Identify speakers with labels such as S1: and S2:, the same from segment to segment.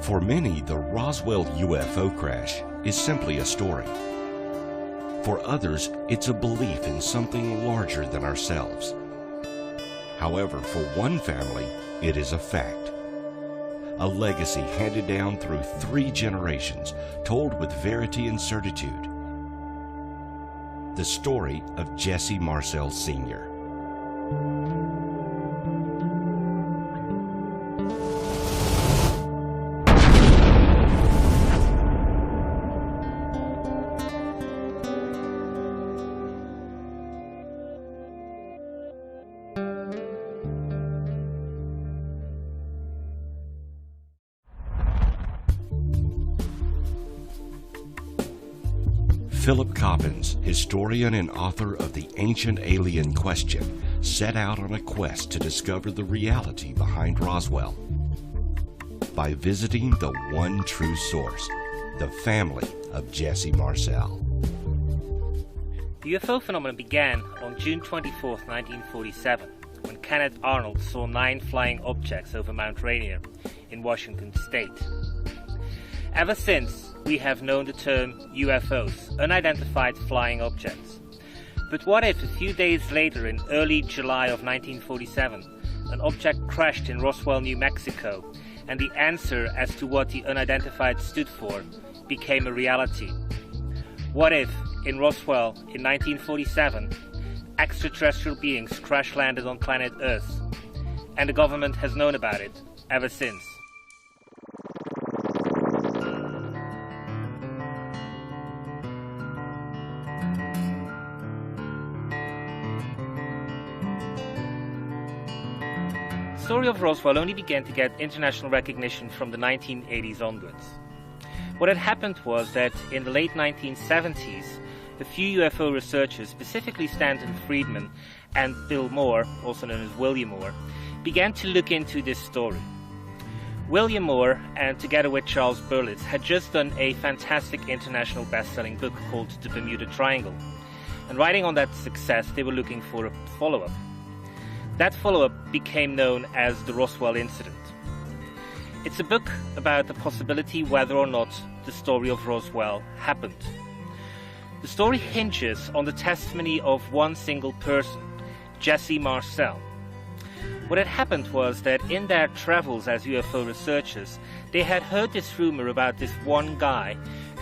S1: For many, the Roswell UFO crash is simply a story. For others, it's a belief in something larger than ourselves. However, for one family, it is a fact. A legacy handed down through 3 generations, told with verity and certitude. The story of Jesse Marcel Sr. Philip Coppens, historian and author of The Ancient Alien Question, set out on a quest to discover the reality behind Roswell by visiting the one true source, the family of Jesse Marcel.
S2: The UFO phenomenon began on June 24, 1947, when Kenneth Arnold saw 9 flying objects over Mount Rainier in Washington state. Ever since, we have known the term UFOs, unidentified flying objects. But what if a few days later, in early July of 1947, an object crashed in Roswell, New Mexico, and the answer as to what the unidentified stood for became a reality? What if, in Roswell in 1947, extraterrestrial beings crash-landed on planet Earth, and the government has known about it ever since? The story of Roswell only began to get international recognition from the 1980s onwards. What had happened was that in the late 1970s, a few UFO researchers, specifically Stanton Friedman and Bill Moore, also known as William Moore, began to look into this story. William Moore, and together with Charles Berlitz, had just done a fantastic international best-selling book called The Bermuda Triangle. And riding on that success, they were looking for a follow-up. That follow-up became known as the Roswell Incident. It's a book about the possibility whether or not the story of Roswell happened. The story hinges on the testimony of one single person, Jesse Marcel. What had happened was that in their travels as UFO researchers, they had heard this rumor about this one guy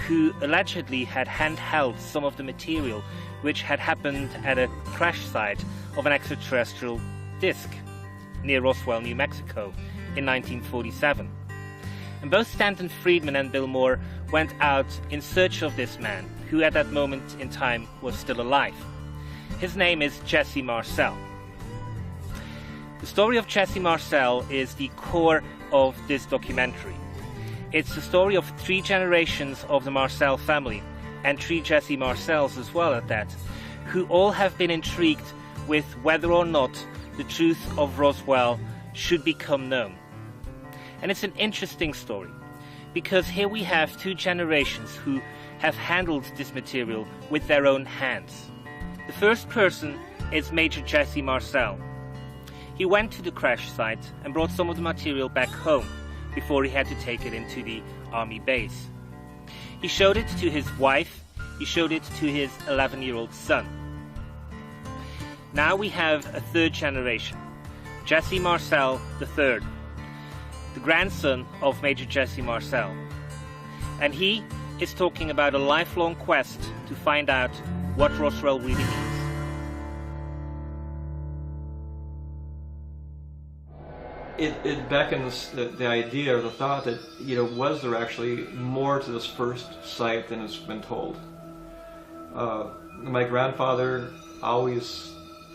S2: who allegedly had handheld some of the material which had happened at a crash site of an extraterrestrial disk near Roswell, New Mexico in 1947. And both Stanton Friedman and Bill Moore went out in search of this man, who at that moment in time was still alive. His name is Jesse Marcel. The story of Jesse Marcel is the core of this documentary. It's the story of 3 generations of the Marcel family, and 3 Jesse Marcels as well at that, who all have been intrigued with whether or not the truth of Roswell should become known. And it's an interesting story, because here we have 2 generations who have handled this material with their own hands. The first person is Major Jesse Marcel. He went to the crash site and brought some of the material back home before he had to take it into the army base. He showed it to his wife, he showed it to his 11-year-old son. Now we have a 3rd generation, Jesse Marcel III, the grandson of Major Jesse Marcel. And he is talking about a lifelong quest to find out what Roswell really means.
S3: It beckons the idea or the thought that, was there actually more to this first site than has been told? My grandfather always,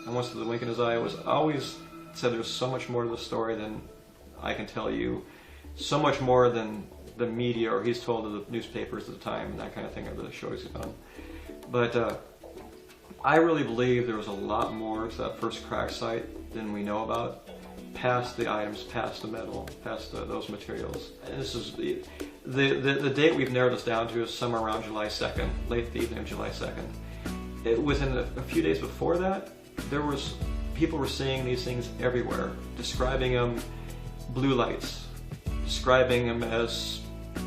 S3: almost with a wink in his eye, was always said there's so much more to the story than I can tell you, so much more than the media or he's told to the newspapers at the time, and that kind of thing, or the shows he's on. But I really believe there was a lot more to that first crash site than we know about, past the items, past the metal, past those materials. And this is the date we've narrowed this down to is somewhere around July 2nd, late the evening of July 2nd. Within a few days before that, people were seeing these things everywhere, describing them blue lights, describing them as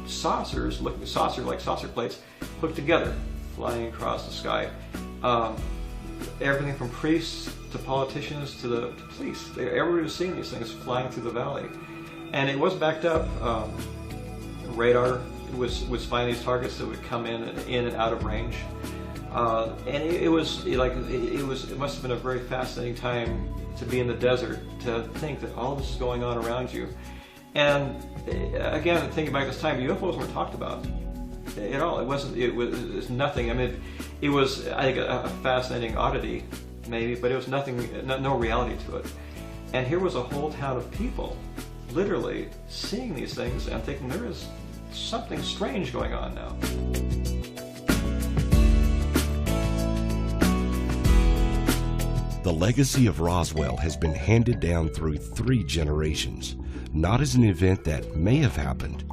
S3: saucers, like saucer plates, put together, flying across the sky. Everything from priests to politicians to the police. Everybody was seeing these things flying through the valley. And it was backed up. Radar was finding these targets that would come in and out of range. And it must have been a very fascinating time to be in the desert, to think that all this is going on around you. And again, thinking back this time, UFOs weren't talked about at all. It was nothing. I mean, it was, I think, a fascinating oddity, maybe, but it was nothing, no reality to it. And here was a whole town of people, literally seeing these things and thinking there is something strange going on now.
S1: The legacy of Roswell has been handed down through 3 generations, not as an event that may have happened,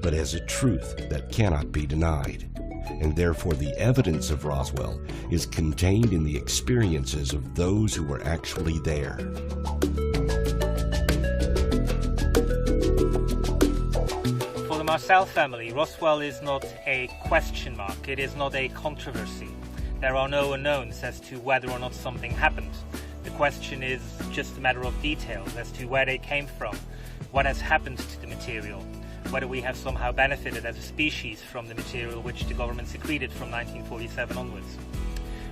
S1: but as a truth that cannot be denied. And therefore the evidence of Roswell is contained in the experiences of those who were actually there.
S2: For the Marcel family, Roswell is not a question mark, it is not a controversy. There are no unknowns as to whether or not something happened. The question is just a matter of details as to where they came from, what has happened to the material, whether we have somehow benefited as a species from the material which the government secreted from 1947 onwards.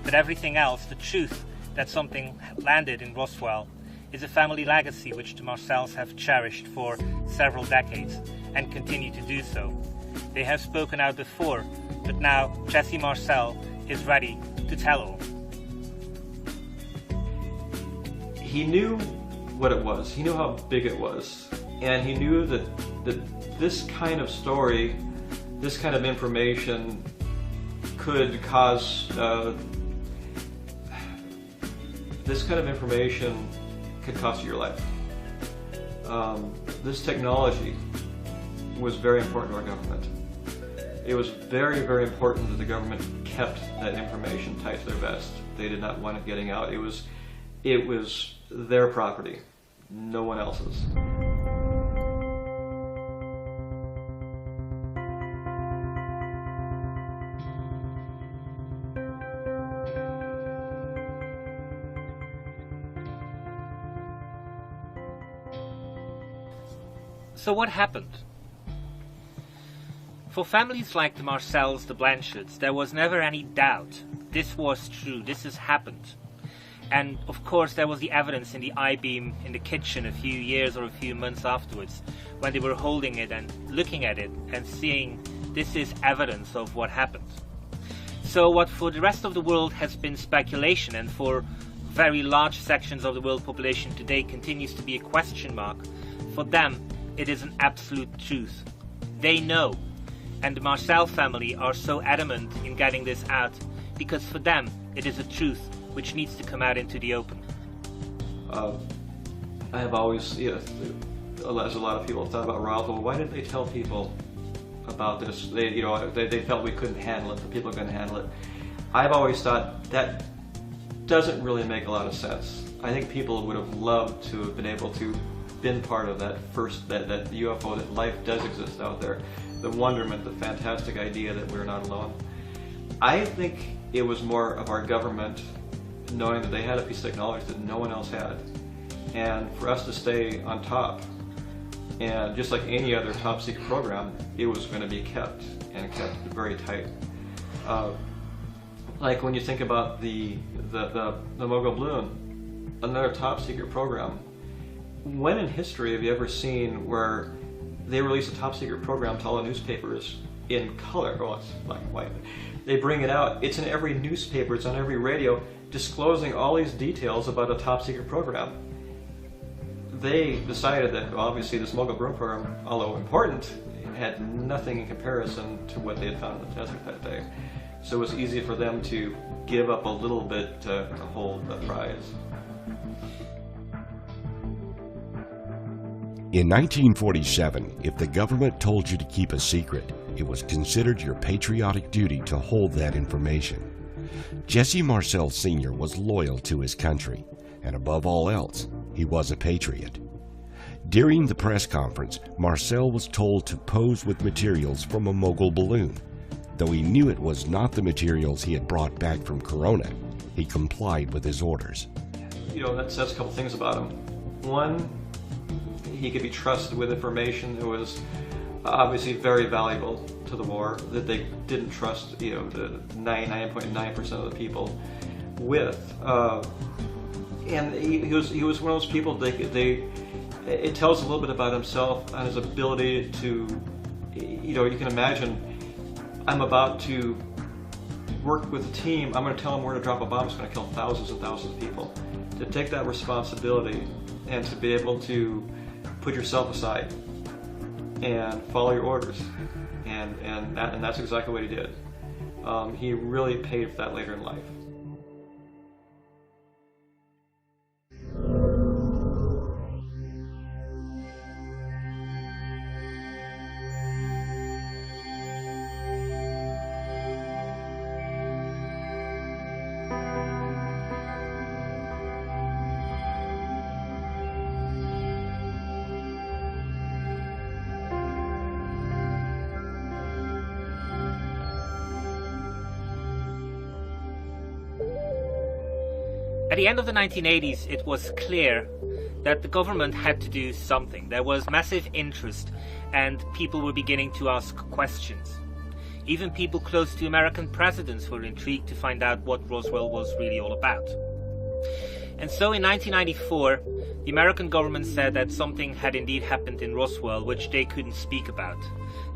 S2: But everything else, the truth that something landed in Roswell, is a family legacy which the Marcels have cherished for several decades and continue to do so. They have spoken out before, but now Jesse Marcel is ready to tell all.
S3: He knew what it was. He knew how big it was. And he knew that this kind of story, this kind of information could cause, this kind of information could cost you your life. This technology was very important to our government. It was very, very important that the government kept that information tight to their vest. They did not want it getting out. It was their property, no one else's.
S2: So what happened? For families like the Marcels, the Blanchards, there was never any doubt. This was true, this has happened. And of course there was the evidence in the I-beam in the kitchen a few years or a few months afterwards, when they were holding it and looking at it and seeing this is evidence of what happened. So what for the rest of the world has been speculation, and for very large sections of the world population today continues to be a question mark, for them it is an absolute truth. They know. And the Marcel family are so adamant in getting this out because for them it is a truth which needs to come out into the open.
S3: I have always, as a lot of people have thought about Roswell, why didn't they tell people about this? They felt we couldn't handle it, the people couldn't handle it. I've always thought that doesn't really make a lot of sense. I think people would have loved to have been able to been part of that UFO, that life does exist out there. The wonderment, the fantastic idea that we're not alone. I think it was more of our government knowing that they had a piece of technology that no one else had. And for us to stay on top, and just like any other top secret program, it was going to be kept, and kept very tight. Like when you think about the Mogul balloon, another top secret program. When in history have you ever seen where they release a top secret program to all the newspapers in color? Well, it's black and white. They bring it out. It's in every newspaper. It's on every radio, disclosing all these details about a top secret program. They decided that, well, obviously this Mogul balloon program, although important, had nothing in comparison to what they had found in the desert that day. So it was easy for them to give up a little bit to hold the prize.
S1: In 1947, if the government told you to keep a secret, it was considered your patriotic duty to hold that information. Jesse Marcel Sr. was loyal to his country, and above all else, he was a patriot. During the press conference, Marcel was told to pose with materials from a mogul balloon. Though he knew it was not the materials he had brought back from Corona, he complied with his orders.
S3: That says a couple things about him. One, he could be trusted with information that was obviously very valuable to the war, that they didn't trust, the 99.9% of the people with. And he was one of those people, it tells a little bit about himself and his ability to, you can imagine, I'm about to work with a team, I'm going to tell them where to drop a bomb, it's going to kill thousands and thousands of people. To take that responsibility and to be able to put yourself aside and follow your orders, and that's exactly what he did. He really paid for that later in life.
S2: At the end of the 1980s, it was clear that the government had to do something. There was massive interest and people were beginning to ask questions. Even people close to American presidents were intrigued to find out what Roswell was really all about. And so in 1994, the American government said that something had indeed happened in Roswell which they couldn't speak about.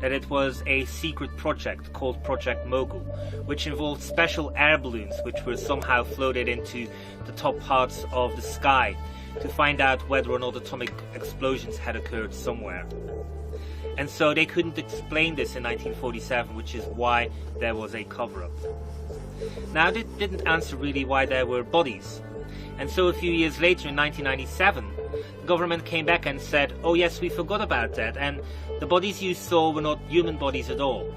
S2: That it was a secret project called Project Mogul, which involved special air balloons which were somehow floated into the top parts of the sky to find out whether or not atomic explosions had occurred somewhere. And so they couldn't explain this in 1947, which is why there was a cover-up. Now, it didn't answer really why there were bodies. And so a few years later, in 1997, the government came back and said, oh yes, we forgot about that, and the bodies you saw were not human bodies at all.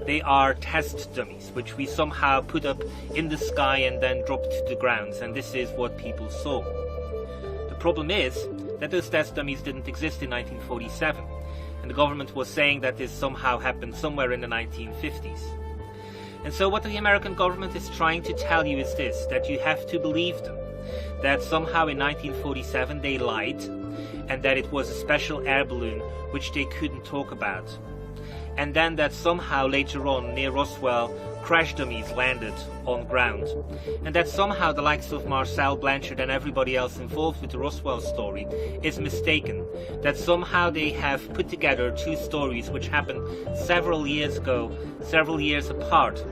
S2: They are test dummies, which we somehow put up in the sky and then dropped to the ground, and this is what people saw. The problem is that those test dummies didn't exist in 1947, and the government was saying that this somehow happened somewhere in the 1950s. And so what the American government is trying to tell you is this, that you have to believe them. That somehow in 1947 they lied, and that it was a special air balloon which they couldn't talk about. And then that somehow later on near Roswell crash dummies landed on ground, and that somehow the likes of Marcel, Blanchard and everybody else involved with the Roswell story is mistaken, that somehow they have put together two stories which happened several years ago, several years apart,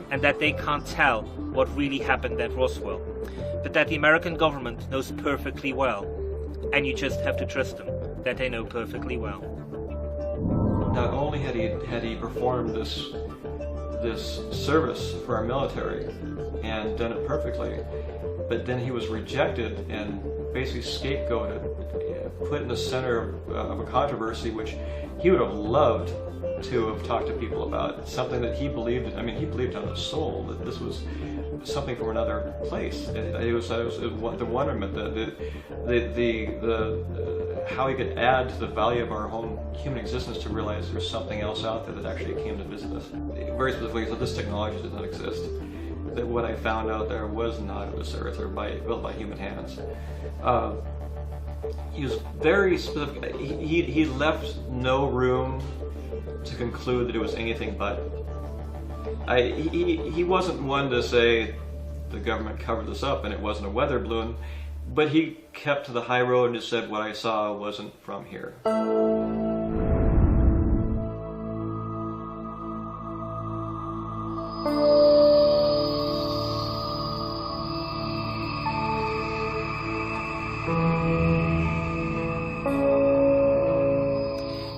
S2: and that they can't tell what really happened at Roswell, but that the American government knows perfectly well, and you just have to trust them that they know perfectly well.
S3: Not only had he performed this service for our military and done it perfectly, but then he was rejected and basically scapegoated, put in the center of a controversy which he would have loved to have talked to people about. It's something that he believed, he believed on his soul that this was something from another place. It was the wonderment, how he could add to the value of our own human existence to realize there's something else out there that actually came to visit us. Very specifically, so this technology does not exist. That what I found out there was not of this earth or built by human hands. He was very specific. He left no room to conclude that it was anything but. He wasn't one to say the government covered this up and it wasn't a weather balloon, but he kept to the high road and just said what I saw wasn't from here.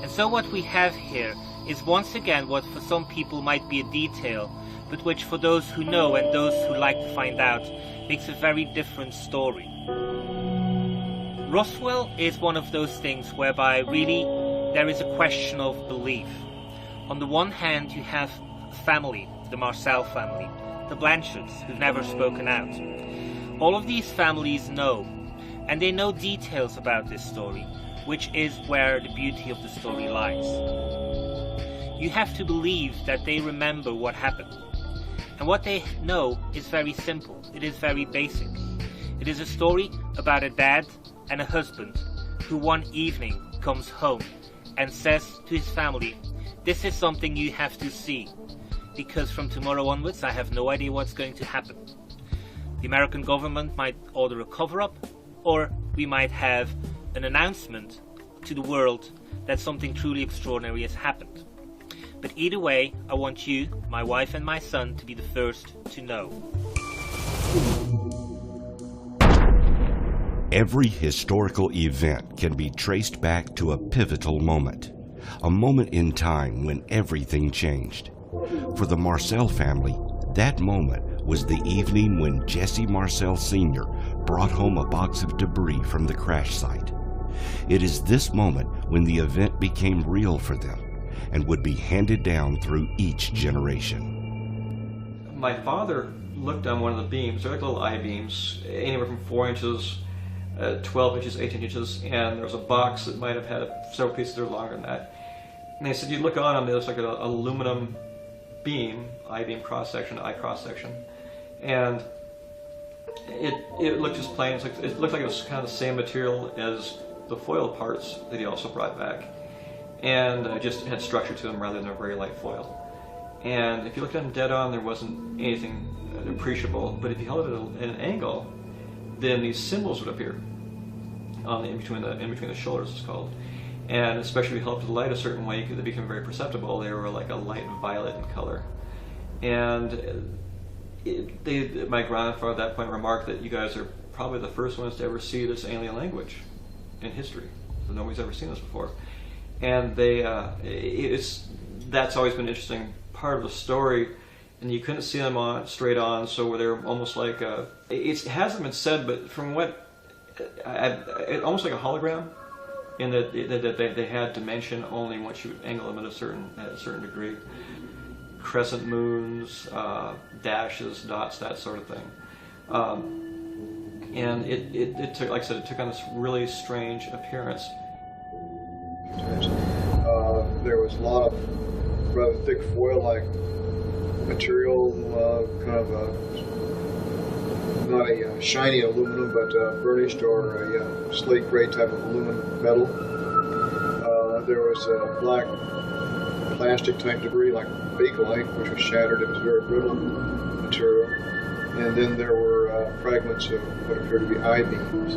S2: And so what we have here is once again what for some people might be a detail, but which for those who know and those who like to find out makes a very different story. Roswell is one of those things whereby really there is a question of belief. On the one hand you have family, the Marcel family, the Blanchards, who've never spoken out. All of these families know, and they know details about this story, which is where the beauty of the story lies. You have to believe that they remember what happened. And what they know is very simple. It is very basic. It is a story about a dad and a husband who one evening comes home and says to his family, "This is something you have to see, because from tomorrow onwards I have no idea what's going to happen." The American government might order a cover-up, or we might have an announcement to the world that something truly extraordinary has happened. But either way, I want you, my wife and my son, to be the first to know.
S1: Every historical event can be traced back to a pivotal moment, a moment in time when everything changed. For the Marcel family, that moment was the evening when Jesse Marcel Sr. brought home a box of debris from the crash site. It is this moment when the event became real for them and would be handed down through each generation.
S3: My father looked on one of the beams. They're like little I-beams, anywhere from 4 inches, 12 inches, 18 inches, and there was a box that might have had several pieces that were longer than that. And they said, you look on them, it looks like an aluminum beam, I-beam cross-section, I cross-section, and it looked just plain. It looked like it was kind of the same material as the foil parts that he also brought back, and just had structure to them rather than a very light foil. And if you looked at them dead on, there wasn't anything appreciable, but if you held it at an angle, then these symbols would appear on in between the shoulders, it's called. And especially if you held up to the light a certain way, they became very perceptible. They were like a light violet in color. And my grandfather at that point remarked that you guys are probably the first ones to ever see this alien language in history. So nobody's ever seen this before. And that's always been an interesting part of the story. And you couldn't see them straight on, so they're almost like it hasn't been said, but from what almost like a hologram, in that they had dimension only once you angle them at a certain degree. Crescent moons, dashes, dots, that sort of thing. And it took, like I said, it took on this really strange appearance.
S4: There was a lot of rather thick foil-like material, kind of not a shiny aluminum, but burnished or a slate gray type of aluminum metal. There was black plastic type debris like bakelite, which was shattered. It was very brittle material. And then there were fragments of what appeared to be I-beams,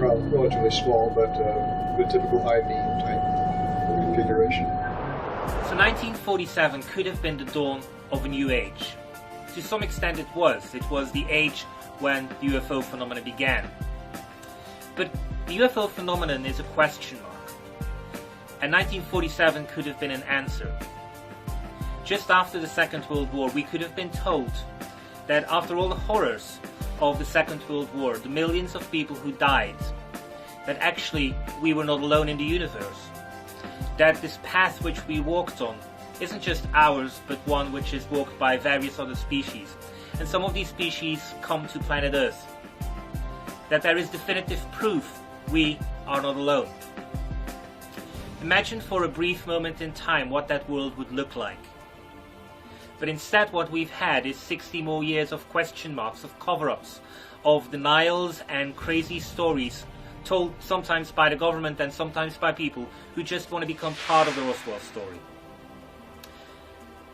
S4: relatively small, but the typical I-beam type configuration.
S2: So 1947 could have been the dawn of a new age. To some extent it was. It was the age when the UFO phenomenon began. But the UFO phenomenon is a question mark. And 1947 could have been an answer. Just after the Second World War, we could have been told that after all the horrors of the Second World War, the millions of people who died, that actually we were not alone in the universe. That this path which we walked on isn't just ours, but one which is walked by various other species. And some of these species come to planet Earth. That there is definitive proof we are not alone. Imagine for a brief moment in time what that world would look like. But instead what we've had is 60 more years of question marks, of cover-ups, of denials and crazy stories told sometimes by the government and sometimes by people who just want to become part of the Roswell story.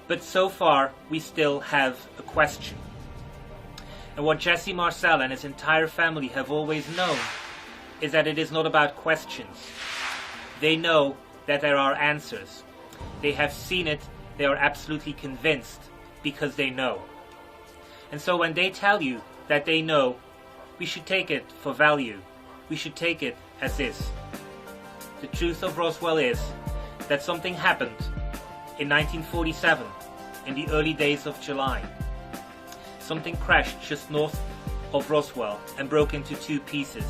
S2: But so far we still have a question. And what Jesse Marcel and his entire family have always known is that it is not about questions. They know that there are answers. They have seen it, they are absolutely convinced because they know. And so when they tell you that they know, we should take it for value. We should take it as is. The truth of Roswell is that something happened in 1947, in the early days of July. Something crashed just north of Roswell and broke into 2 pieces.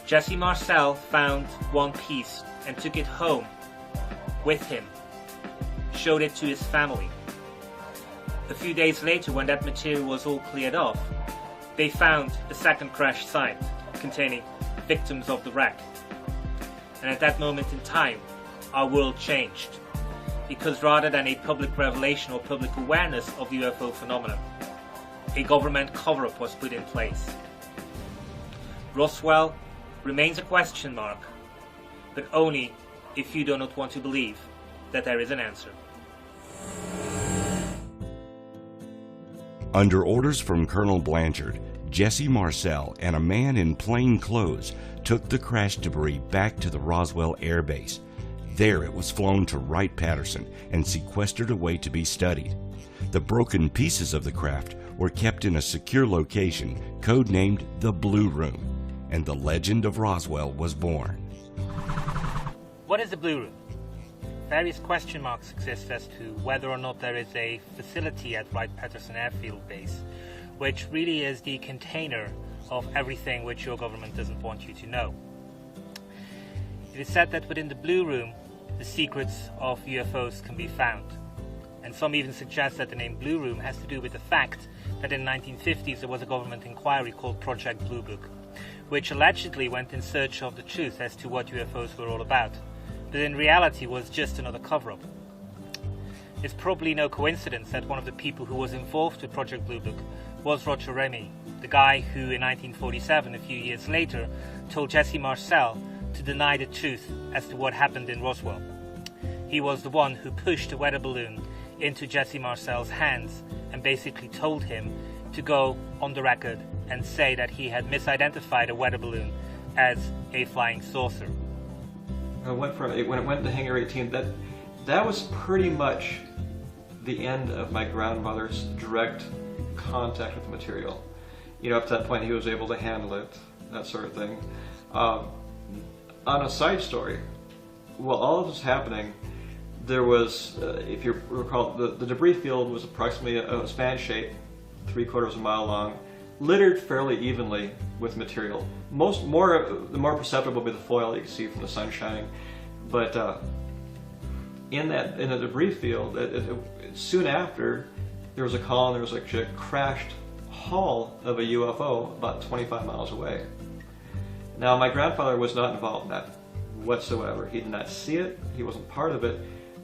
S2: Jesse Marcel found one piece and took it home with him, showed it to his family. A few days later, when that material was all cleared off, they found a second crash site containing victims of the wreck. And at that moment in time, our world changed, because rather than a public revelation or public awareness of the UFO phenomenon, a government cover-up was put in place. Roswell remains a question mark, but only if you do not want to believe that there is an answer.
S1: Under orders from Colonel Blanchard, Jesse Marcel and a man in plain clothes took the crash debris back to the Roswell Air Base. There it was flown to Wright-Patterson and sequestered away to be studied. The broken pieces of the craft were kept in a secure location codenamed the Blue Room, and the legend of Roswell was born.
S2: What is the Blue Room? Various question marks exist as to whether or not there is a facility at Wright-Patterson Airfield Base, which really is the container of everything which your government doesn't want you to know. It is said that within the Blue Room, the secrets of UFOs can be found. And some even suggest that the name Blue Room has to do with the fact that in the 1950s there was a government inquiry called Project Blue Book, which allegedly went in search of the truth as to what UFOs were all about, but in reality was just another cover-up. It's probably no coincidence that one of the people who was involved with Project Blue Book was Roger Remy, the guy who in 1947, a few years later, told Jesse Marcel to deny the truth as to what happened in Roswell. He was the one who pushed a weather balloon into Jesse Marcel's hands and basically told him to go on the record and say that he had misidentified a weather balloon as a flying saucer.
S3: When it went to Hangar 18, that was pretty much the end of my grandfather's direct contact with the material. You know, up to that point he was able to handle it, that sort of thing. On a side story, while all of this was happening, there was, if you recall, the debris field was approximately a span shape, 3/4 of a mile long, littered fairly evenly with material. The more perceptible would be the foil you can see from the sun shining. But in the debris field, soon after, there was a call and there was actually a crashed hull of a UFO about 25 miles away. Now, my grandfather was not involved in that whatsoever. He did not see it, he wasn't part of it,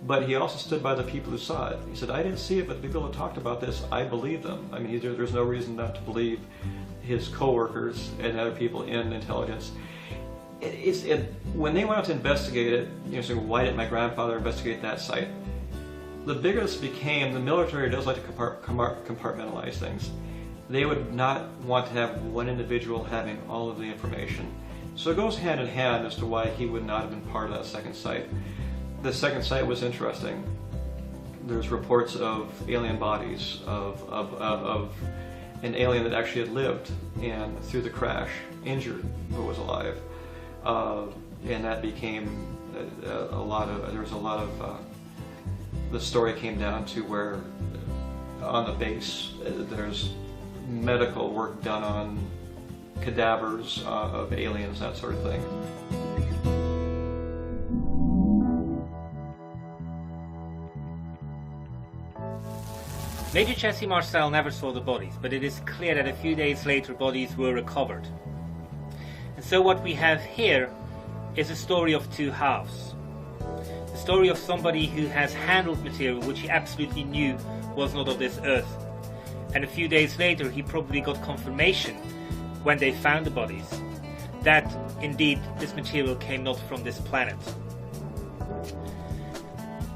S3: but he also stood by the people who saw it. He said, I didn't see it, but the people who talked about this, I believe them. I mean, there's no reason not to believe his co-workers and other people in intelligence. When they went out to investigate it, you know, so why didn't my grandfather investigate that site? The bigger this became, the military does like to compartmentalize things. They would not want to have one individual having all of the information. So it goes hand in hand as to why he would not have been part of that second site. The second site was interesting. There's reports of alien bodies, of an alien that actually had lived and through the crash injured but was alive. And that became there was a lot of, the story came down to where on the base there's medical work done on cadavers of aliens, that sort of thing.
S2: Major Jesse Marcel never saw the bodies, but it is clear that a few days later bodies were recovered. And so what we have here is a story of two halves. The story of somebody who has handled material which he absolutely knew was not of this earth. And a few days later he probably got confirmation when they found the bodies that indeed this material came not from this planet.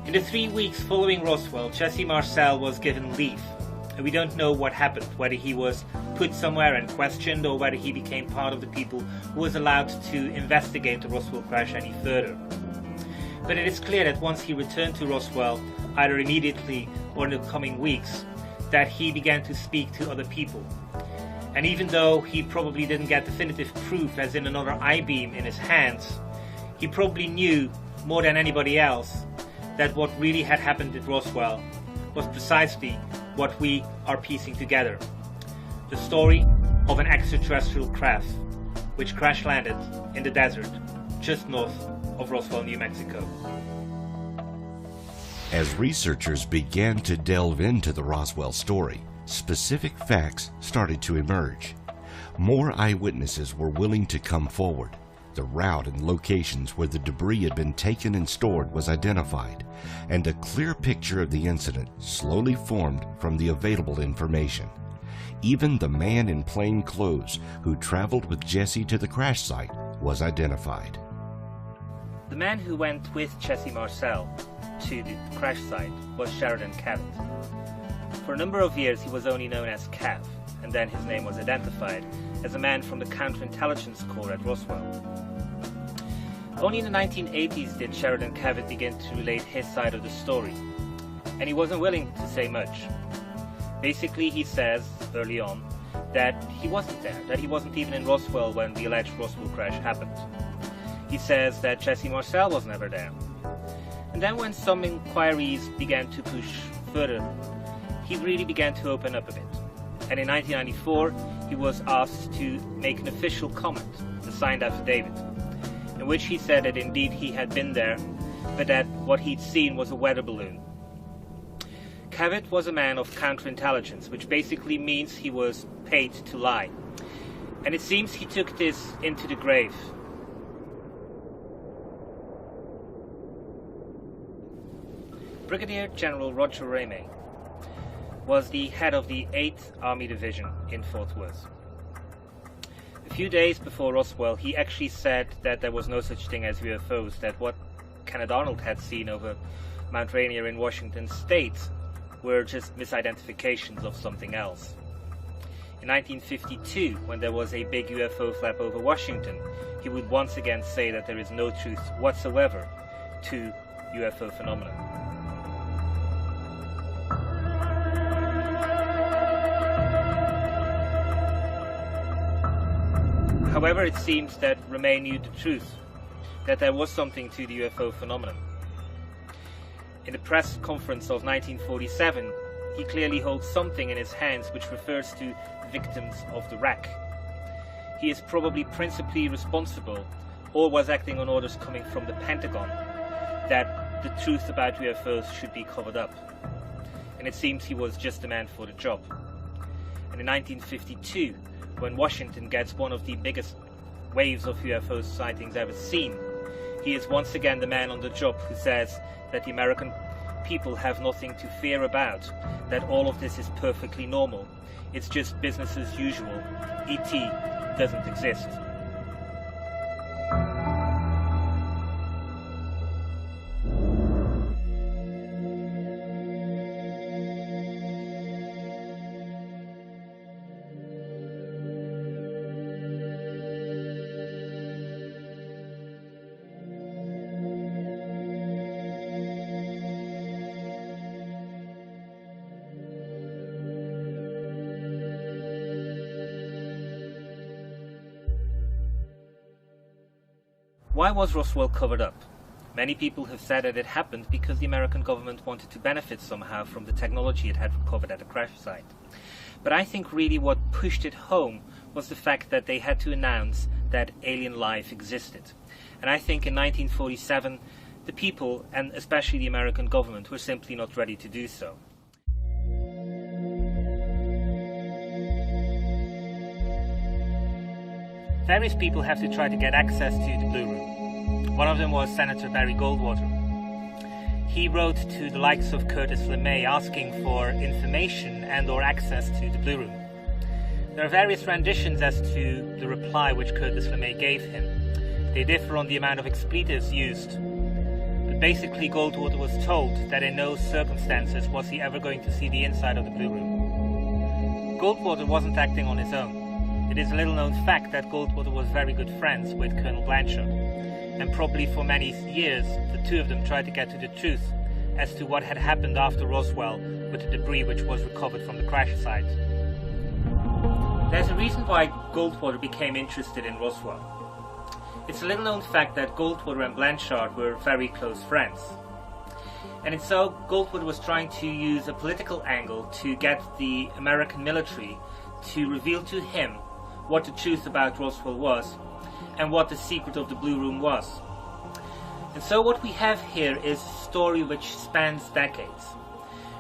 S2: In the 3 weeks following Roswell, Jesse Marcel was given leave, and we don't know what happened, whether he was put somewhere and questioned or whether he became part of the people who was allowed to investigate the Roswell crash any further. But it is clear that once he returned to Roswell, either immediately or in the coming weeks, that he began to speak to other people. And even though he probably didn't get definitive proof, as in another I-beam in his hands, he probably knew more than anybody else that what really had happened at Roswell was precisely what we are piecing together. The story of an extraterrestrial craft which crash landed in the desert just north of Roswell, New Mexico.
S1: As researchers began to delve into the Roswell story, specific facts started to emerge. More eyewitnesses were willing to come forward. The route and locations where the debris had been taken and stored was identified, and a clear picture of the incident slowly formed from the available information. Even the man in plain clothes who traveled with Jesse to the crash site was identified.
S2: The man who went with Jesse Marcel to the crash site was Sheridan Cavett. For a number of years he was only known as Cav, and then his name was identified as a man from the Counterintelligence Corps at Roswell. Only in the 1980s did Sheridan Cavett begin to relate his side of the story, and he wasn't willing to say much. Basically, he says, early on, that he wasn't there, that he wasn't even in Roswell when the alleged Roswell crash happened. He says that Jesse Marcel was never there. And then when some inquiries began to push further, he really began to open up a bit. And in 1994, he was asked to make an official comment, a signed affidavit, in which he said that indeed he had been there, but that what he'd seen was a weather balloon. Cavett was a man of counterintelligence, which basically means he was paid to lie. And it seems he took this into the grave. Brigadier General Roger Ramey was the head of the 8th Army Division in Fort Worth. A few days before Roswell, he actually said that there was no such thing as UFOs, that what Kenneth Arnold had seen over Mount Rainier in Washington state were just misidentifications of something else. In 1952, when there was a big UFO flap over Washington, he would once again say that there is no truth whatsoever to UFO phenomena. However, it seems that Ramey knew the truth, that there was something to the UFO phenomenon. In the press conference of 1947, he clearly holds something in his hands which refers to victims of the wreck. He is probably principally responsible, or was acting on orders coming from the Pentagon, that the truth about UFOs should be covered up. And it seems he was just the man for the job. And in 1952, when Washington gets one of the biggest waves of UFO sightings ever seen, he is once again the man on the job who says that the American people have nothing to fear about, that all of this is perfectly normal. It's just business as usual. ET doesn't exist. Why was Roswell covered up? Many people have said that it happened because the American government wanted to benefit somehow from the technology it had recovered at the crash site. But I think really what pushed it home was the fact that they had to announce that alien life existed. And I think in 1947, the people, and especially the American government, were simply not ready to do so. Various people have to try to get access to the Blue Room. One of them was Senator Barry Goldwater. He wrote to the likes of Curtis LeMay asking for information and or access to the Blue Room. There are various renditions as to the reply which Curtis LeMay gave him. They differ on the amount of expletives used. But basically Goldwater was told that in no circumstances was he ever going to see the inside of the Blue Room. Goldwater wasn't acting on his own. It is a little-known fact that Goldwater was very good friends with Colonel Blanchard, and probably for many years the two of them tried to get to the truth as to what had happened after Roswell with the debris which was recovered from the crash site. There's a reason why Goldwater became interested in Roswell. It's a little-known fact that Goldwater and Blanchard were very close friends. And so Goldwater was trying to use a political angle to get the American military to reveal to him what the truth about Roswell was and what the secret of the Blue Room was. And so what we have here is a story which spans decades.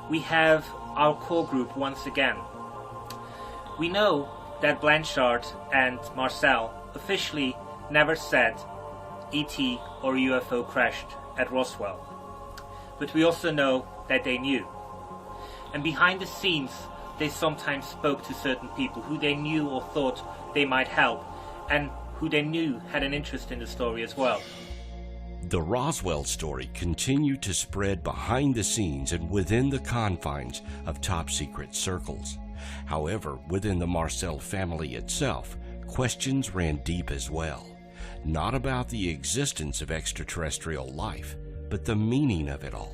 S2: We have our core group once again. We know that Blanchard and Marcel officially never said ET or UFO crashed at Roswell. But we also know that they knew. And behind the scenes, they sometimes spoke to certain people who they knew or thought they might help, and who they knew had an interest in the story as well.
S1: The Roswell story continued to spread behind the scenes and within the confines of top-secret circles. However, within the Marcel family itself, questions ran deep as well. Not about the existence of extraterrestrial life, but the meaning of it all.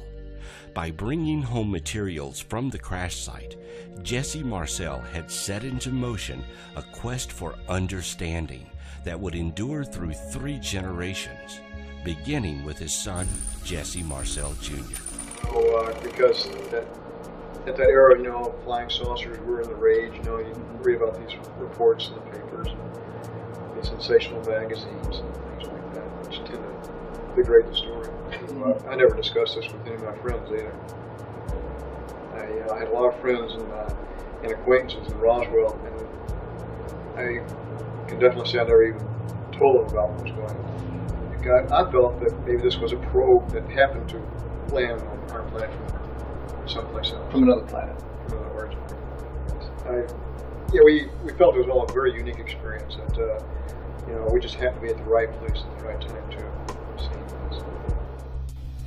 S1: By bringing home materials from the crash site, Jesse Marcel had set into motion a quest for understanding that would endure through 3 generations, beginning with his son, Jesse Marcel Jr.
S4: Because at that era, flying saucers were in the rage. You read about these reports in the papers, and the sensational magazines, and things like that, which tend to degrade the story. I never discussed this with any of my friends either. I had a lot of friends and acquaintances in Roswell, and I can definitely say I never even told them about what was going on. I felt that maybe this was a probe that happened to land on our planet from someplace else.
S5: From another planet.
S4: In other words. We felt it was all a very unique experience, that we just happened to be at the right place at the right time to see this.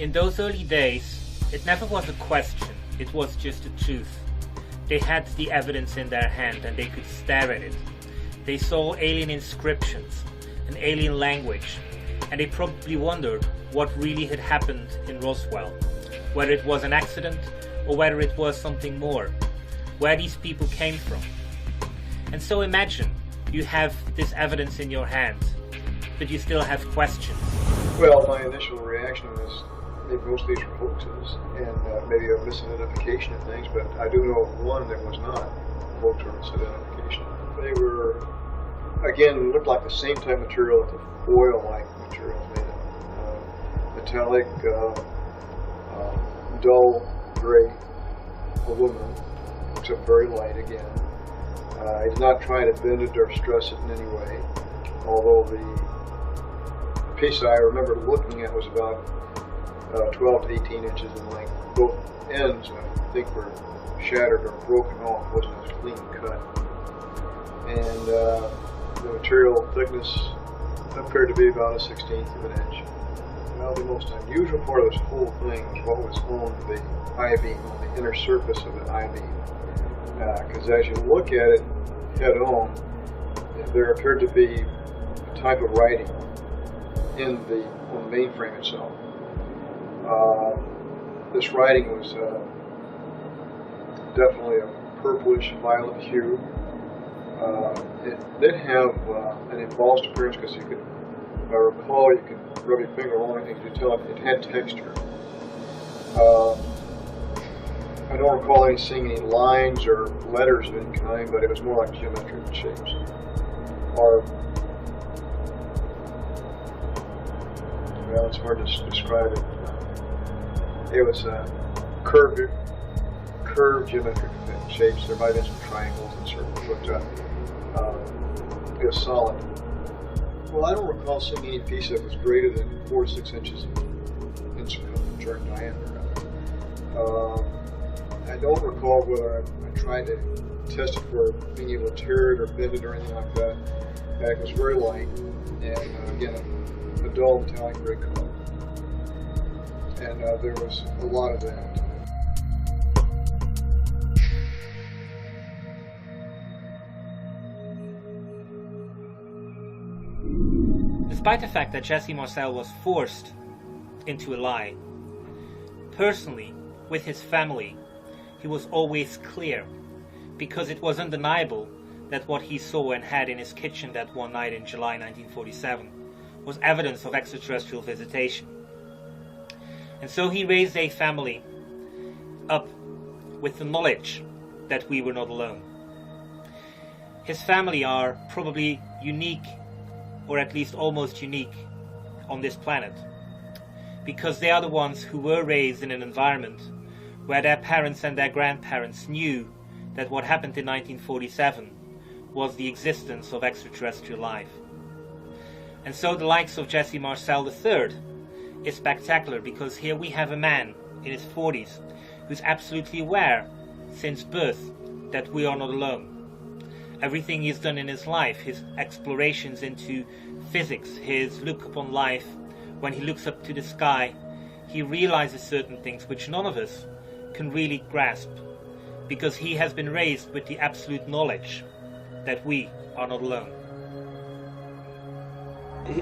S2: In those early days, it never was a question, it was just a truth. They had the evidence in their hand and they could stare at it. They saw alien inscriptions, an alien language, and they probably wondered what really had happened in Roswell, whether it was an accident or whether it was something more, where these people came from. And so imagine you have this evidence in your hand, but you still have questions.
S4: Well, my initial reaction was maybe most of these were hoaxes and maybe a misidentification of things, but I do know of one that was not a hoax or misidentification. They were, again, looked like the same type of material that the foil-like material made of. Metallic, dull gray aluminum, except very light again. I did not try to bend it or stress it in any way, although the piece I remember looking at was about 12 to 18 inches in length. Both ends, I think, were shattered or broken off, wasn't as clean cut. And the material thickness appeared to be about a 1/16 of an inch. Well, the most unusual part of this whole thing was what was on the I-beam, on the inner surface of the I-beam. Because as you look at it head on, there appeared to be a type of writing on the mainframe itself. This writing was definitely a purplish violet hue. It did have an embossed appearance because you could, if I recall, you could rub your finger on it and you could tell it had texture. I don't recall seeing any lines or letters of any kind, but it was more like geometric shapes. Or, well, it's hard to describe it. It was curved geometric shapes. There might have been some triangles and circles, but it was solid. Well, I don't recall seeing any piece that was greater than 4 to 6 inches in circumference or in diameter. I don't recall whether I tried to test it for being able to tear it or bend it or anything like that. It was very light, and again, a dull metallic gray color. And there was a lot of that.
S2: Despite the fact that Jesse Marcel was forced into a lie, personally, with his family, he was always clear, because it was undeniable that what he saw and had in his kitchen that one night in July 1947 was evidence of extraterrestrial visitation. And so he raised a family up with the knowledge that we were not alone. His family are probably unique, or at least almost unique, on this planet, because they are the ones who were raised in an environment where their parents and their grandparents knew that what happened in 1947 was the existence of extraterrestrial life. And so the likes of Jesse Marcel III is spectacular, because here we have a man in his 40s who's absolutely aware since birth that we are not alone. Everything he's done in his life, his explorations into physics, his look upon life, when he looks up to the sky, he realizes certain things which none of us can really grasp, because he has been raised with the absolute knowledge that we are not alone.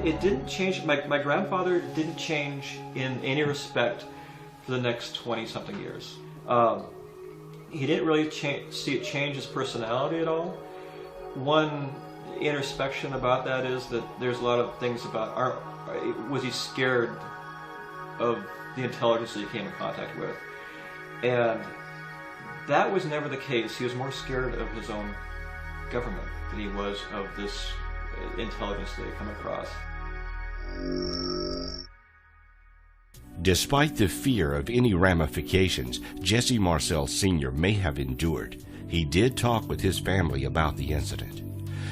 S3: It didn't change. My grandfather didn't change in any respect for the next 20-something years. He didn't really see it change his personality at all. One introspection about that is that there's a lot of things about, was he scared of the intelligence that he came in contact with? And that was never the case. He was more scared of his own government than he was of this intelligence that he come across.
S1: Despite the fear of any ramifications Jesse Marcel Sr. may have endured, he did talk with his family about the incident.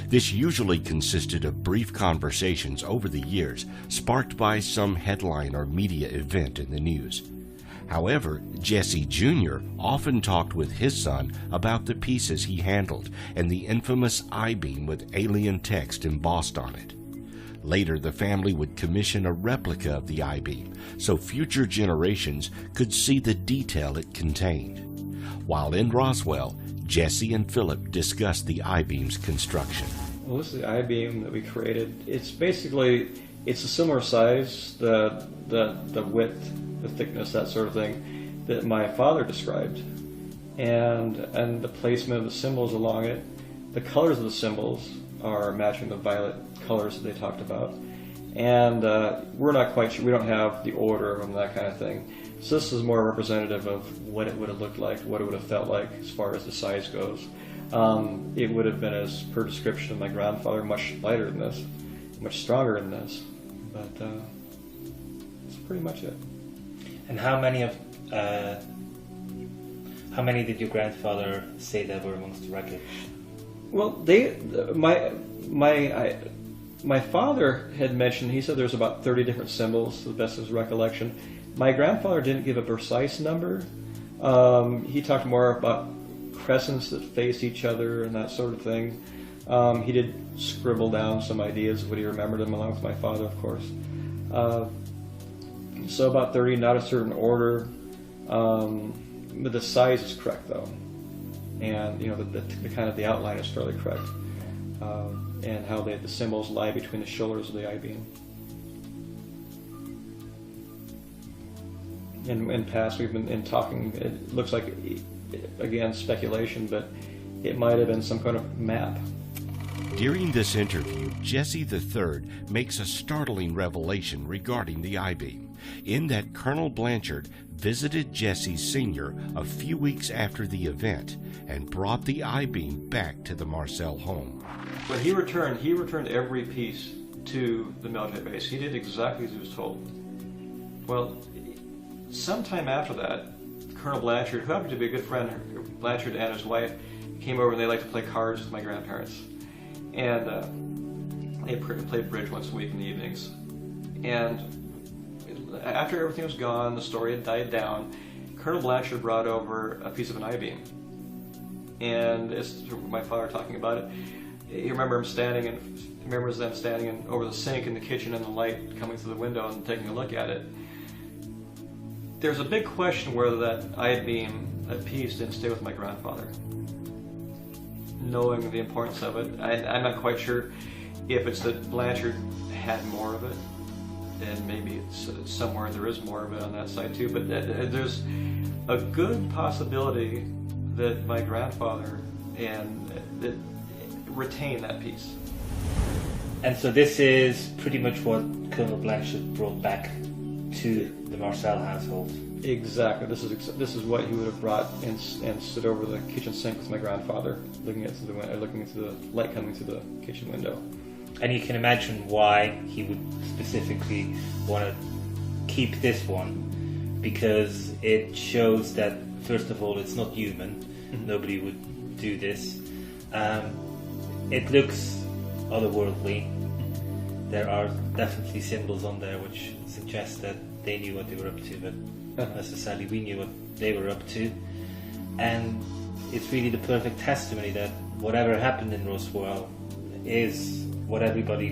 S1: This usually consisted of brief conversations over the years, sparked by some headline or media event in the news. However, Jesse Jr. often talked with his son about the pieces he handled and the infamous I-beam with alien text embossed on it. Later, the family would commission a replica of the I-beam so future generations could see the detail it contained. While in Roswell, Jesse and Philip discussed the I-beam's construction.
S3: Well, this is the I-beam that we created. It's basically, it's a similar size, the width, the thickness, that sort of thing, that my father described. And the placement of the symbols along it, the colors of the symbols are matching the violet colors that they talked about. And we're not quite sure, we don't have the order of them, that kind of thing. So this is more representative of what it would have looked like, what it would have felt like as far as the size goes. It would have been, as per description of my grandfather, much lighter than this, much stronger than this. But that's pretty much it.
S2: And how many did your grandfather say that were amongst the wreckage?
S3: Well, my father had mentioned, he said there's about 30 different symbols, to the best of his recollection. My grandfather didn't give a precise number. He talked more about crescents that face each other and that sort of thing. He did scribble down some ideas of what he remembered them, along with my father, of course. So about 30, not a certain order, but the size is correct though, and you know the kind of the outline is fairly correct, and how the symbols lie between the shoulders of the I-beam. In past, we've been talking. It looks like, again, speculation, but it might have been some kind of map.
S1: During this interview, Jesse III makes a startling revelation regarding the I-beam, in that Colonel Blanchard visited Jesse Sr. a few weeks after the event and brought the I-beam back to the Marcel home.
S3: When he returned every piece to the military base. He did exactly as he was told. Well, sometime after that, Colonel Blanchard, who happened to be a good friend, Blanchard and his wife, came over and they liked to play cards with my grandparents. And they played bridge once a week in the evenings. And after everything was gone, the story had died down, Colonel Blanchard brought over a piece of an I-beam. And as my father talking about it, he remembers them standing over the sink in the kitchen and the light coming through the window and taking a look at it. There's a big question whether that I-beam, that piece, didn't stay with my grandfather. Knowing the importance of it, I'm not quite sure if it's that Blanchard had more of it, and maybe it's somewhere there is more of it on that side too, but there's a good possibility that my grandfather that retained that piece.
S2: And so this is pretty much what Colonel Blanchard brought back to the Marcel household.
S3: Exactly. This is what he would have brought and stood over the kitchen sink with my grandfather, looking into the light coming through the kitchen window.
S2: And you can imagine why he would specifically want to keep this one, because it shows that, first of all, it's not human. Mm-hmm. Nobody would do this. it looks otherworldly. There are definitely symbols on there which suggest that they knew what they were up to, but not necessarily we knew what they were up to. And it's really the perfect testimony that whatever happened in Roswell is what everybody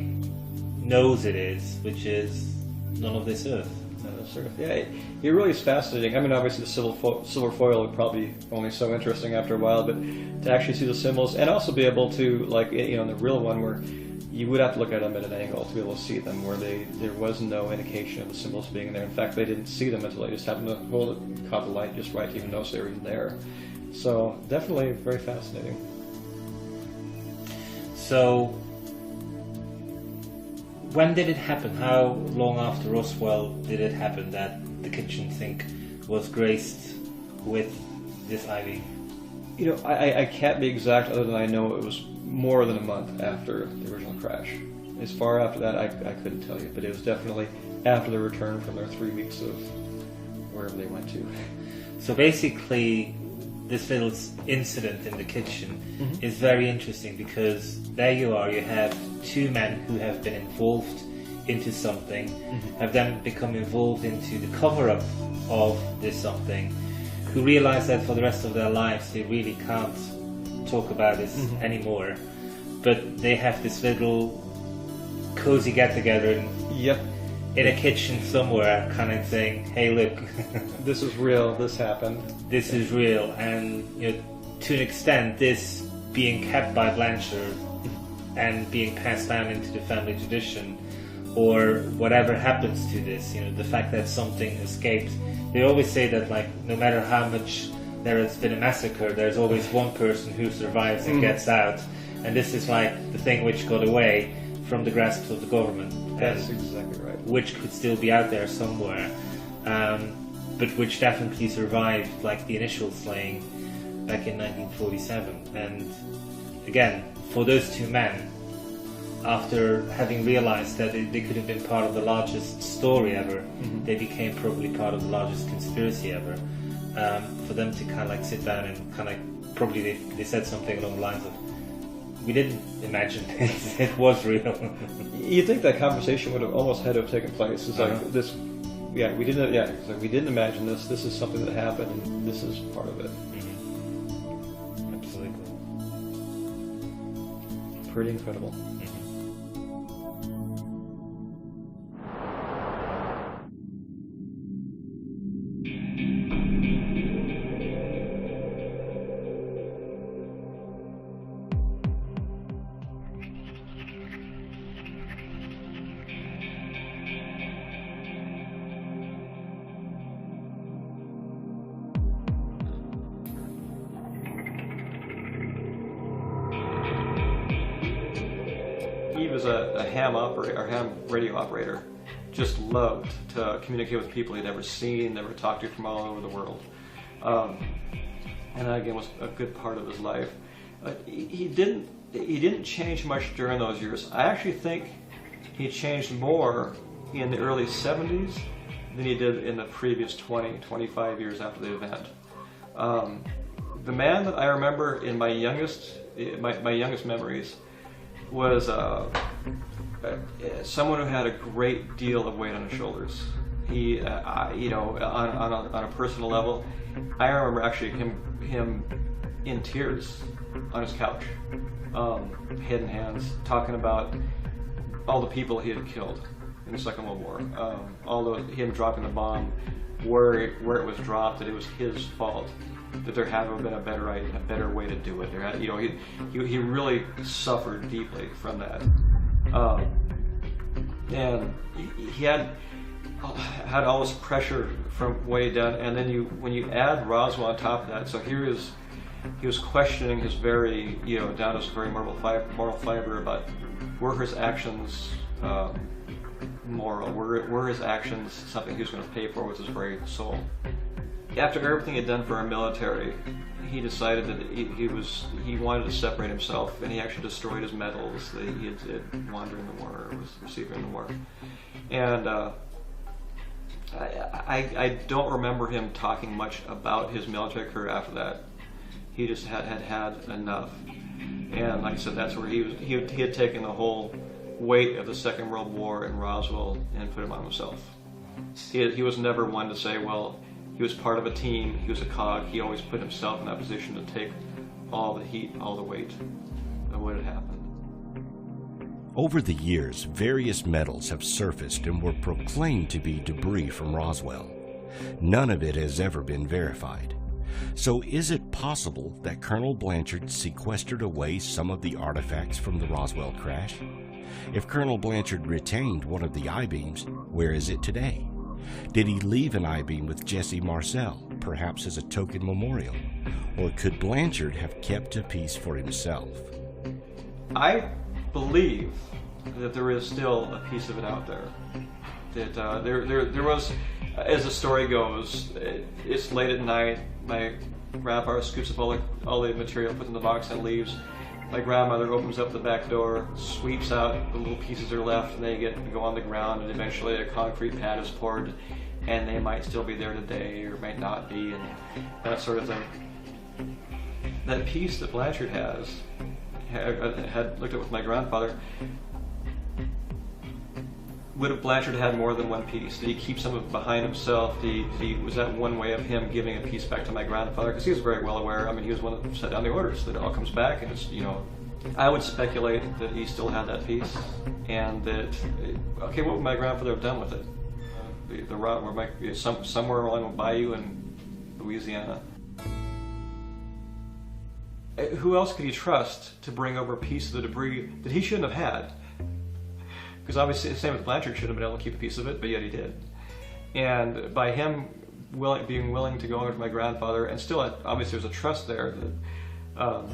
S2: knows it is, which is none of this Earth.
S3: Yeah, it really is fascinating. I mean, obviously the silver foil would probably be only so interesting after a while, but to actually see the symbols and also be able to, like, you know, in the real one where you would have to look at them at an angle to be able to see them, where there was no indication of the symbols being there. In fact, they didn't see them until they just happened to hold it, caught the light just right to even notice they were even there. So definitely very fascinating.
S2: So when did it happen? How long after Roswell did it happen that the kitchen sink was graced with this ivy?
S3: You know, I can't be exact other than I know it was more than a month after the original crash. As far after that, I couldn't tell you, but it was definitely after the return from their 3 weeks of wherever they went to.
S2: So basically, this little incident in the kitchen is very interesting because there you are, you have two men who have been involved into something, have then become involved into the cover-up of this something, who realize that for the rest of their lives they really can't talk about this anymore, but they have this little cozy get-together in a kitchen somewhere, kind of saying, hey look,
S3: this is real, this happened.
S2: This is real, and you know, to an extent this being kept by Blanchard and being passed down into the family tradition, or whatever happens to this, you know, the fact that something escaped. They always say that, like, no matter how much there has been a massacre, there's always one person who survives and gets out, and this is like the thing which got away from the grasp of the government.
S3: That's exactly right.
S2: Which could still be out there somewhere, but which definitely survived, like the initial slaying back in 1947. And again, for those two men, after having realized that they could have been part of the largest story ever, they became probably part of the largest conspiracy ever. For them to kind of like sit down and kind of probably they said something along the lines of, we didn't imagine this, it was real.
S3: You think that conversation would have almost had to have taken place. It's like this, we didn't, it's like we didn't imagine this. This is something that happened, and this is part of it.
S2: Absolutely.
S3: Pretty incredible. He was a ham radio operator. Just loved to communicate with people he'd never seen, never talked to from all over the world. And that again was a good part of his life. He didn't change much during those years. I actually think he changed more in the early 70s than he did in the previous 20, 25 years after the event. The man that I remember in my youngest memories was someone who had a great deal of weight on his shoulders. He, you know, on a personal level, I remember actually him in tears on his couch, head in hands, talking about all the people he had killed in the Second World War. Him dropping the bomb, where it was dropped, that it was his fault, that there had to have been a better way to do it. You know, he really suffered deeply from that, and he had all this pressure from what he'd done. And then when you add Roswell on top of that, so he was questioning his very, you know, down to his very moral fiber about were his actions moral, were his actions something he was going to pay for with his very soul. After everything he'd done for our military, he decided that he wanted to separate himself, and he actually destroyed his medals that he had won during the war, or was received during the war. And I don't remember him talking much about his military career after that. He just had enough. And like I said, that's where he had taken the whole weight of the Second World War in Roswell and put him on himself. He was never one to say, well, he was part of a team, he was a cog. He always put himself in that position to take all the heat, all the weight of what had happened.
S1: Over the years, various metals have surfaced and were proclaimed to be debris from Roswell. None of it has ever been verified. So is it possible that Colonel Blanchard sequestered away some of the artifacts from the Roswell crash? If Colonel Blanchard retained one of the I-beams, where is it today? Did he leave an I-beam with Jesse Marcel, perhaps as a token memorial? Or could Blanchard have kept a piece for himself?
S3: I believe that there is still a piece of it out there. That there was, as the story goes, it's late at night. My grandpa scoops up all the material, puts in the box, and leaves. My grandmother opens up the back door, sweeps out the little pieces that are left, and they go on the ground, and eventually a concrete pad is poured, and they might still be there today, or might not be, and that sort of thing. That piece that Blanchard had looked at with my grandfather, would have Blanchard had more than one piece? Did he keep some of it behind himself? Was that one way of him giving a piece back to my grandfather? Because he was very well aware. I mean, he was one that set down the orders that it all comes back, and it's, you know, I would speculate that he still had that piece, and that, okay, what would my grandfather have done with it? The route where somewhere along the bayou in Louisiana. Who else could he trust to bring over a piece of the debris that he shouldn't have had? Because obviously, the same with Blanchard, should have been able to keep a piece of it, but yet he did. And by him being willing to go over to my grandfather, and still, obviously, there's a trust there that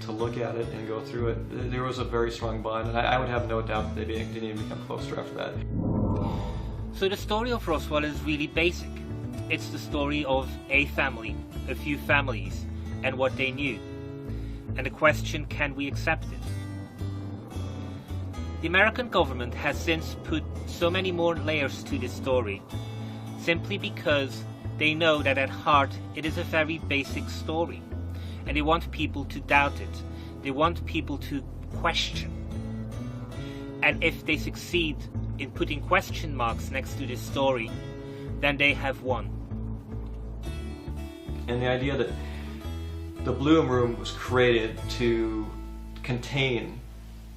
S3: to look at it and go through it. There was a very strong bond, and I would have no doubt that they didn't even become closer after that.
S2: So the story of Roswell is really basic. It's the story of a family, a few families, and what they knew. And the question, can we accept it? The American government has since put so many more layers to this story, simply because they know that at heart it is a very basic story, and they want people to doubt it. They want people to question. And if they succeed in putting question marks next to this story, then they have won.
S3: And the idea that the Blue Room was created to contain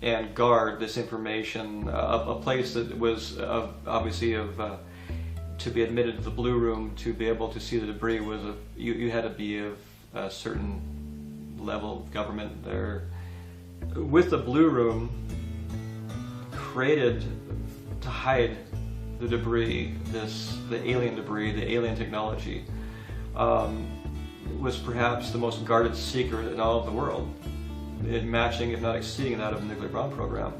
S3: and guard this information, a place that was obviously to be admitted to the Blue Room, to be able to see the debris, was you had to be of a certain level of government there. With the Blue Room created to hide the debris, the alien debris, the alien technology, was perhaps the most guarded secret in all of the world, matching, if not exceeding, that of the nuclear bomb program.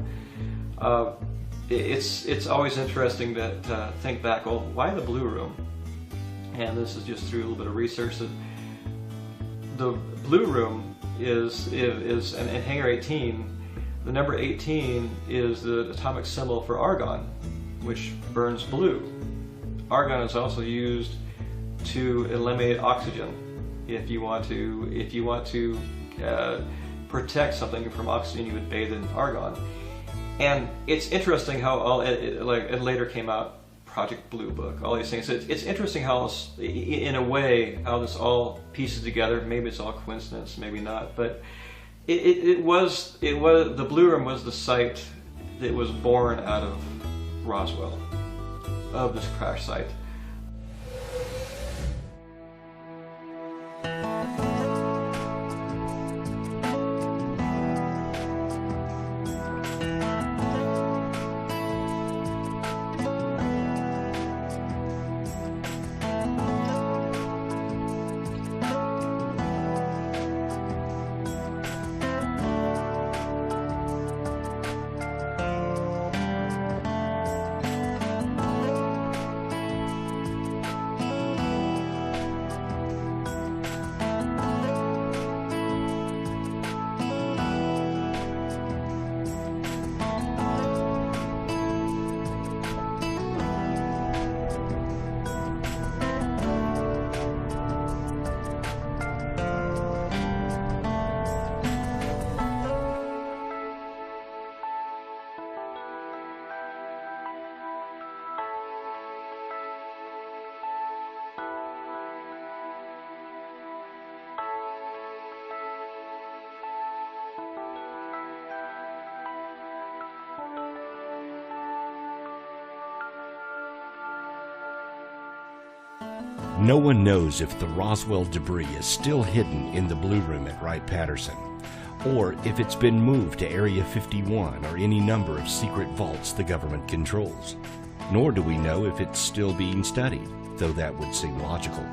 S3: It's always interesting to think back, well, why the Blue Room? And this is just through a little bit of research, that the Blue Room is in Hangar 18, the number 18 is the atomic symbol for argon, which burns blue. Argon is also used to eliminate oxygen. If you want to protect something from oxygen, you would bathe in argon. And it's interesting how it later came out, Project Blue Book, all these things. It's interesting how, in a way, how this all pieces together. Maybe it's all coincidence, maybe not. But the Blue Room was the site that was born out of Roswell, of this crash site.
S1: No one knows if the Roswell debris is still hidden in the Blue Room at Wright-Patterson, or if it's been moved to Area 51 or any number of secret vaults the government controls. Nor do we know if it's still being studied, though that would seem logical.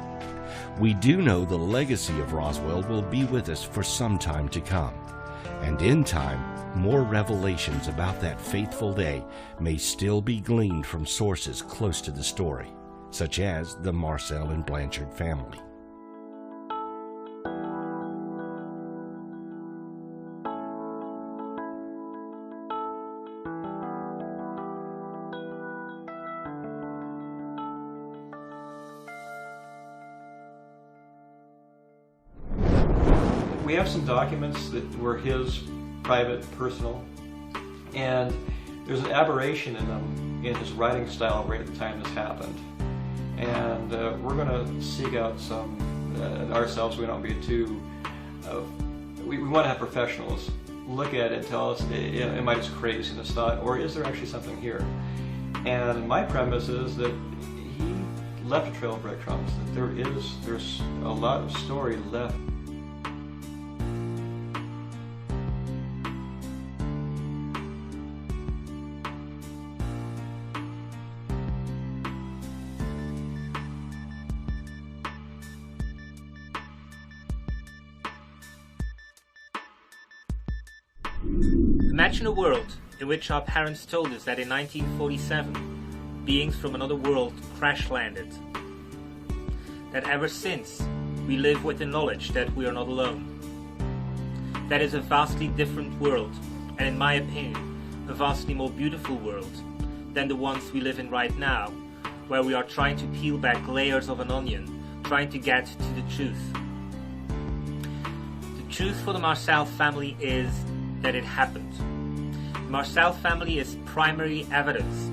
S1: We do know the legacy of Roswell will be with us for some time to come, and in time, more revelations about that faithful day may still be gleaned from sources close to the story, such as the Marcel and Blanchard family.
S3: We have some documents that were his private, personal, and there's an aberration in them in his writing style right at the time this happened. And we're going to seek out some ourselves. We don't be too. We want to have professionals look at it and tell us, am I just crazy in this thought, or is there actually something here? And my premise is that he left a trail of breadcrumbs. That there's a lot of story left.
S2: Imagine a world in which our parents told us that in 1947 beings from another world crash landed. That ever since we live with the knowledge that we are not alone. That is a vastly different world, and in my opinion, a vastly more beautiful world than the ones we live in right now, where we are trying to peel back layers of an onion, trying to get to the truth. The truth for the Marcel family is that it happened. The Marcel family is primary evidence,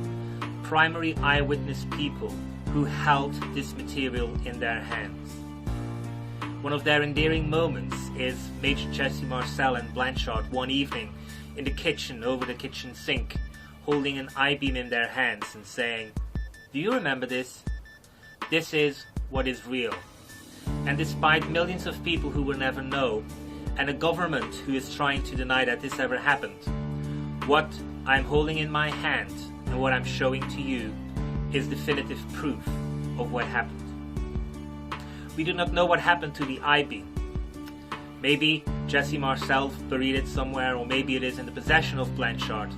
S2: primary eyewitness people who held this material in their hands. One of their endearing moments is Major Jesse Marcel and Blanchard one evening in the kitchen over the kitchen sink, holding an I-beam in their hands and saying, "Do you remember this? This is what is real." And despite millions of people who will never know, and a government who is trying to deny that this ever happened, what I'm holding in my hand and what I'm showing to you is definitive proof of what happened. We do not know what happened to the I-beam. Maybe Jesse Marcel buried it somewhere, or maybe it is in the possession of Blanchard.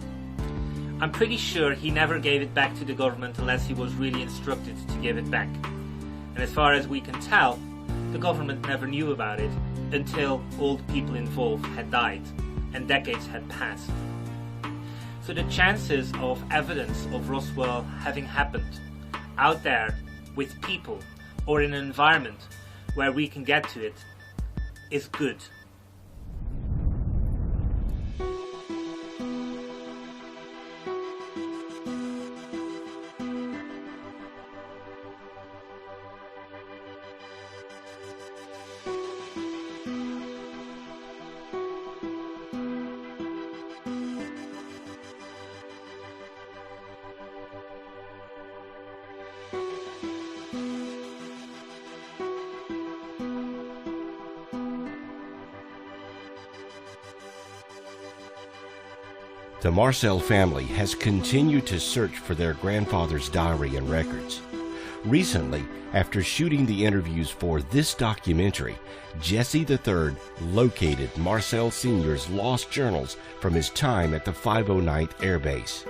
S2: I'm pretty sure he never gave it back to the government unless he was really instructed to give it back. And as far as we can tell, the government never knew about it until all the people involved had died and decades had passed. So the chances of evidence of Roswell having happened out there with people or in an environment where we can get to it is good.
S1: The Marcel family has continued to search for their grandfather's diary and records. Recently, after shooting the interviews for this documentary, Jesse III located Marcel Sr.'s lost journals from his time at the 509th Air Base.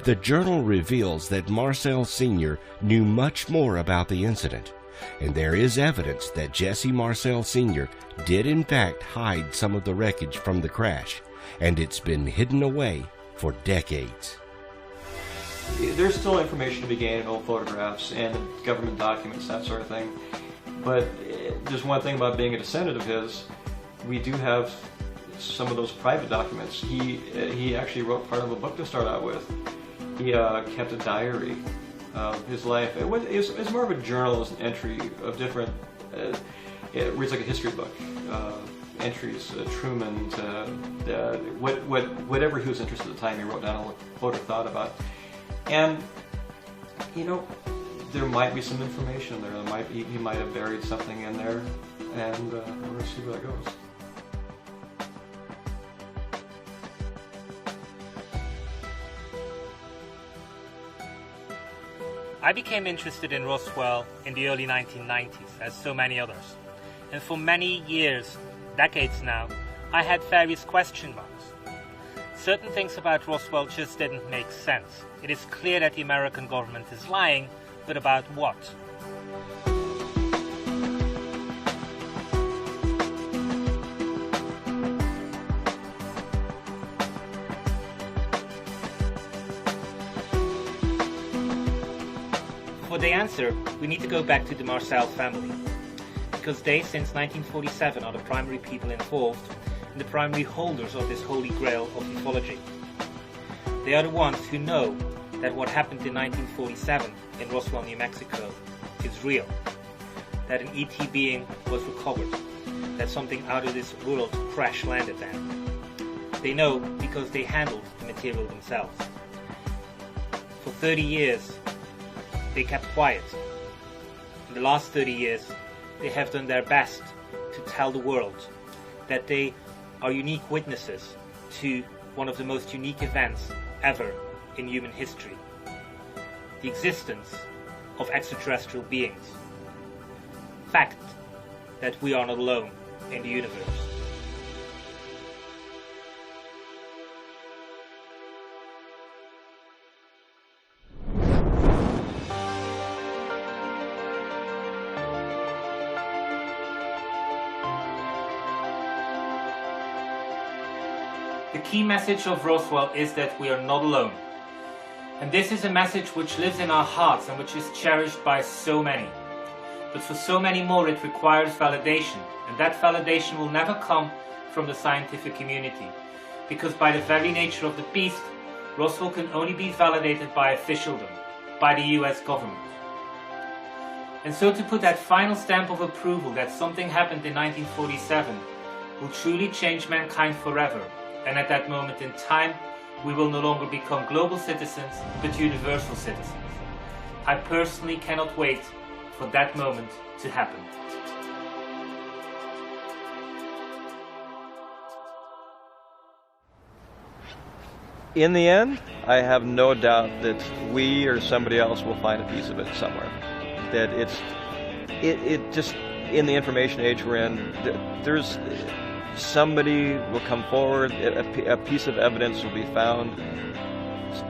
S1: The journal reveals that Marcel Sr. knew much more about the incident, and there is evidence that Jesse Marcel Sr. did in fact hide some of the wreckage from the crash, and it's been hidden away for decades.
S3: There's still information to be gained in old photographs and government documents, that sort of thing. But there's one thing about being a descendant of his. We do have some of those private documents. He actually wrote part of a book to start out with. He kept a diary of his life. It was more of a journal as an entry of different. It reads like a history book. Entries, Truman, whatever he was interested at the time, he wrote down what he thought about. And, you know, there might be some information there. He might have buried something in there, and we're going to see where that goes.
S2: I became interested in Roswell in the early 1990s, as so many others. And for many years, decades now, I had various question marks. Certain things about Roswell just didn't make sense. It is clear that the American government is lying, but about what? For the answer, we need to go back to the Marcel family, because they, since 1947, are the primary people involved and the primary holders of this holy grail of ufology. They are the ones who know that what happened in 1947 in Roswell, New Mexico is real, that an ET being was recovered, that something out of this world crash landed there. They know because they handled the material themselves. For 30 years, they kept quiet. In the last 30 years, they have done their best to tell the world that they are unique witnesses to one of the most unique events ever in human history. The existence of extraterrestrial beings. Fact that we are not alone in the universe. The key message of Roswell is that we are not alone. And this is a message which lives in our hearts and which is cherished by so many. But for so many more it requires validation, and that validation will never come from the scientific community. Because by the very nature of the beast, Roswell can only be validated by officialdom, by the US government. And so to put that final stamp of approval that something happened in 1947 will truly change mankind forever. And at that moment in time, we will no longer become global citizens, but universal citizens. I personally cannot wait for that moment to happen.
S3: In the end, I have no doubt that we or somebody else will find a piece of it somewhere. That it just, in the information age we're in, there's somebody will come forward, a piece of evidence will be found.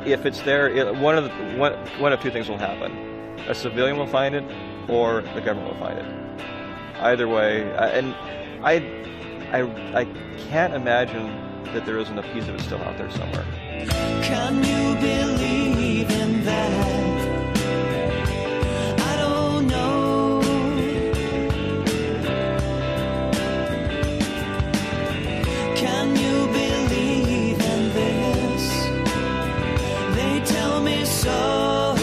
S3: If it's there, one of two things will happen. A civilian will find it, or the government will find it. Either way, and I can't imagine that there isn't a piece of it still out there somewhere.
S5: Can you believe in that? I don't know. Can you believe in this? They tell me so.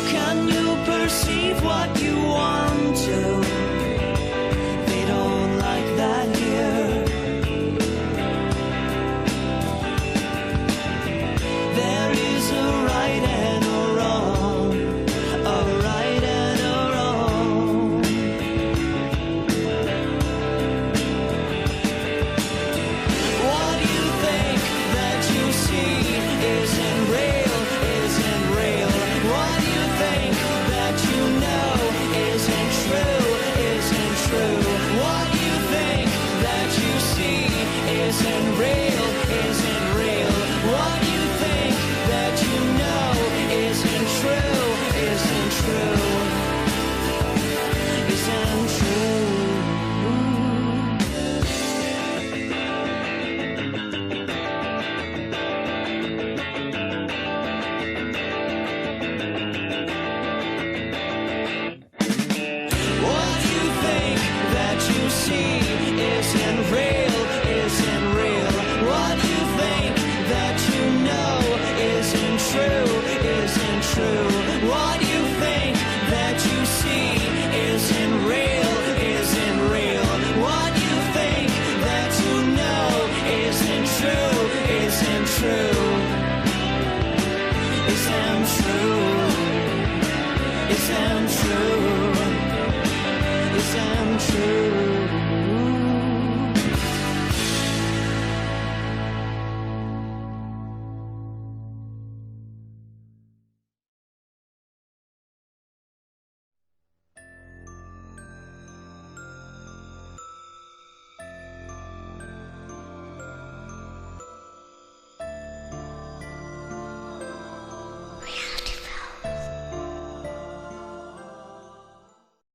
S5: Can you perceive what you want to? They don't like that here. There is a right and a wrong, a right and a wrong. What you think that you see isn't real, isn't real. What you think that you know isn't true, isn't true. What you think that you see isn't real, isn't real. What you think that you know isn't true, isn't true, isn't true. What you think that you see isn't real, isn't real. What you think that you know isn't true, isn't true. What you think that you see isn't real, isn't real. What you think that you know isn't true, isn't true. true.